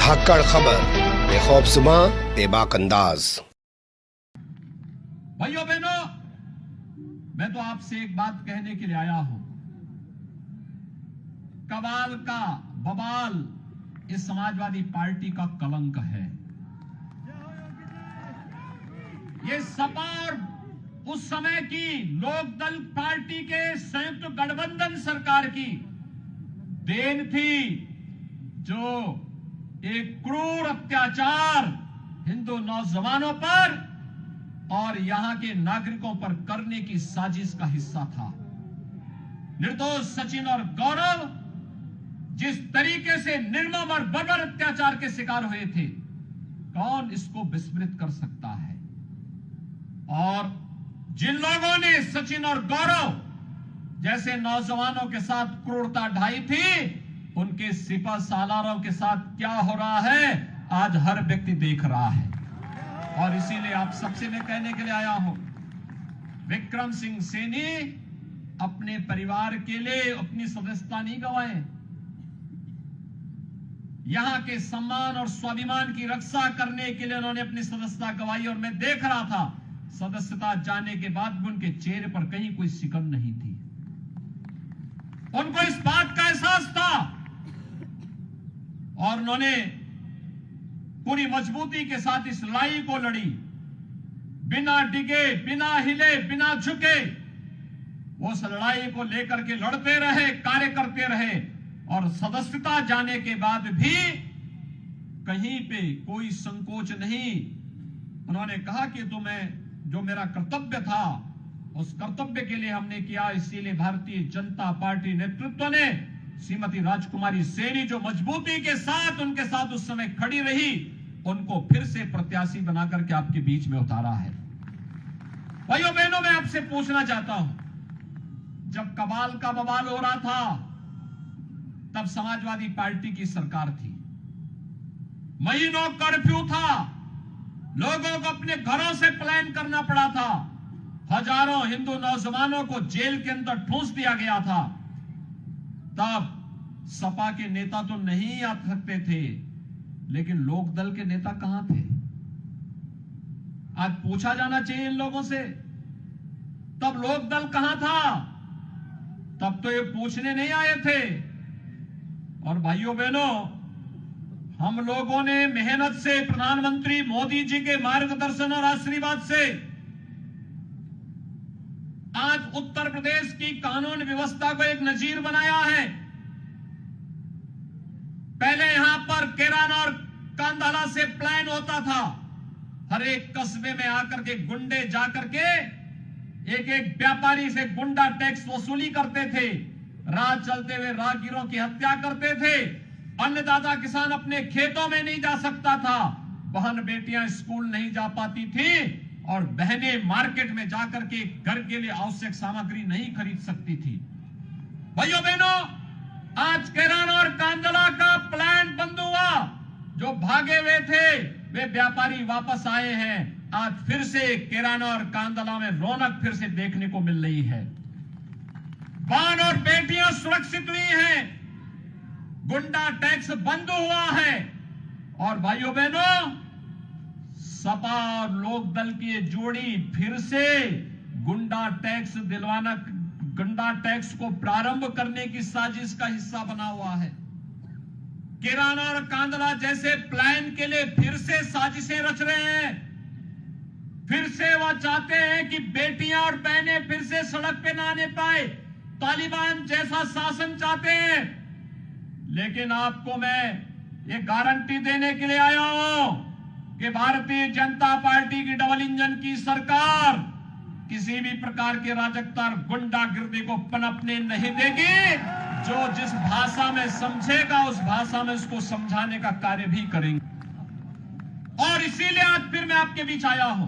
धाकड़ खबर बेखौफसुमा बेबाक अंदाज। भाइयों बहनों, मैं तो आपसे एक बात कहने के लिए आया हूं। कबाल का बवाल इस समाजवादी पार्टी का कलंक है। ये सपा और उस समय की लोकदल पार्टी के संयुक्त गठबंधन सरकार की देन थी, जो एक क्रूर अत्याचार हिंदू नौजवानों पर और यहां के नागरिकों पर करने की साजिश का हिस्सा था। निर्दोष सचिन और गौरव जिस तरीके से निर्मम और बर्बर अत्याचार के शिकार हुए थे, कौन इसको विस्मृत कर सकता है। और जिन लोगों ने सचिन और गौरव जैसे नौजवानों के साथ क्रूरता ढाई थी, उनके सिपह सालारों के साथ क्या हो रहा है आज हर व्यक्ति देख रहा है। और इसीलिए आप सबसे मैं कहने के लिए आया हूं, विक्रम सिंह सैनी अपने परिवार के लिए अपनी सदस्यता नहीं गंवाए। यहां के सम्मान और स्वाभिमान की रक्षा करने के लिए उन्होंने अपनी सदस्यता गंवाई। और मैं देख रहा था सदस्यता जाने के बाद भी उनके चेहरे पर कहीं कोई सिकन नहीं थी। उनको इस बात का एहसास था और उन्होंने पूरी मजबूती के साथ इस लड़ाई को लड़ी। बिना डिगे, बिना हिले, बिना झुके वो उस लड़ाई को लेकर के लड़ते रहे, कार्य करते रहे। और सदस्यता जाने के बाद भी कहीं पे कोई संकोच नहीं। उन्होंने कहा कि जो मेरा कर्तव्य था उस कर्तव्य के लिए हमने किया। इसीलिए भारतीय जनता पार्टी नेतृत्व ने श्रीमती राजकुमारी सैनी जो मजबूती के साथ उनके साथ उस समय खड़ी रही, उनको फिर से प्रत्याशी बनाकर के आपके बीच में उतारा है। भाइयों बहनों, मैं आपसे पूछना चाहता हूं, जब कबाल का बवाल हो रहा था तब समाजवादी पार्टी की सरकार थी। महीनों कर्फ्यू था, लोगों को अपने घरों से पलायन करना पड़ा था। हजारों हिंदू नौजवानों को जेल के अंदर ठूंस दिया गया था। तब सपा के नेता तो नहीं आ सकते थे, लेकिन लोकदल के नेता कहां थे? आज पूछा जाना चाहिए इन लोगों से, तब लोकदल कहां था? तब तो ये पूछने नहीं आए थे। और भाइयों बहनों, हम लोगों ने मेहनत से प्रधानमंत्री मोदी जी के मार्गदर्शन और आशीर्वाद से आज उत्तर प्रदेश की कानून व्यवस्था को एक नजीर बनाया है। पहले यहां पर केरान और कांधाला से प्लान होता था। हर एक कस्बे में आकर के गुंडे जाकर के एक एक व्यापारी से गुंडा टैक्स वसूली करते थे। राह चलते हुए राहगीरों की हत्या करते थे। अन्नदाता किसान अपने खेतों में नहीं जा सकता था। बहन बेटियां स्कूल नहीं जा पाती थी और बहनें मार्केट में जाकर के घर के लिए आवश्यक सामग्री नहीं खरीद सकती थी। भाइयों बहनों, आज केरान और कांधला का प्लान बंद हुआ। जो भागे हुए थे वे व्यापारी वापस आए हैं। आज फिर से केरान और कांधला में रौनक फिर से देखने को मिल रही है। बहन और बेटियां सुरक्षित हुई हैं। गुंडा टैक्स बंद हुआ है। और भाइयों बहनों, सपा और लोकदल की ये जोड़ी फिर से गुंडा टैक्स को प्रारंभ करने की साजिश का हिस्सा बना हुआ है। किराना और कांधला जैसे प्लान के लिए फिर से साजिशें रच रहे हैं। फिर से वह चाहते हैं कि बेटियां और बहनें फिर से सड़क पे ना आने पाए। तालिबान जैसा शासन चाहते हैं। लेकिन आपको मैं ये गारंटी देने के लिए आया हूं कि भारतीय जनता पार्टी की डबल इंजन की सरकार किसी भी प्रकार के अराजकता और गुंडागिर्दी को पनपने नहीं देगी। जो जिस भाषा में समझेगा उस भाषा में उसको समझाने का कार्य भी करेंगे। और इसीलिए आज फिर मैं आपके बीच आया हूं।